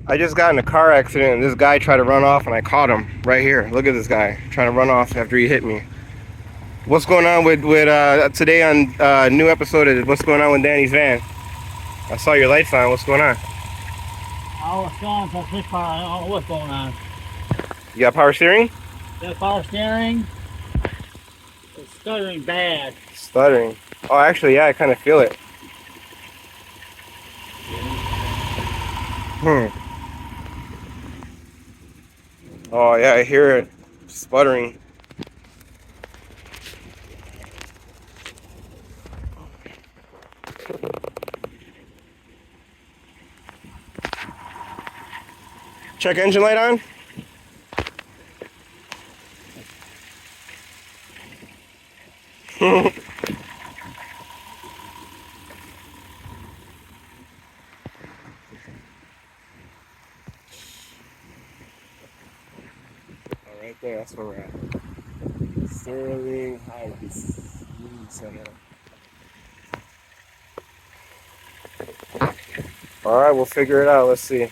I just got in a car accident and this guy tried to run off and I caught him right here. Look at this guy trying to run off after he hit me. What's going on with today on new episode of What's Going On with Danny's Van? I saw your lights on. What's going on? I was going for fish fire. I don't know what's going on. You got power steering? That power steering is stuttering bad. Stuttering. Oh, actually, yeah, I kind of feel it. Oh, yeah, I hear it sputtering. Check engine light on. Right there, that's where we're at. Sterling Heights Center. All right, we'll figure it out. Let's see.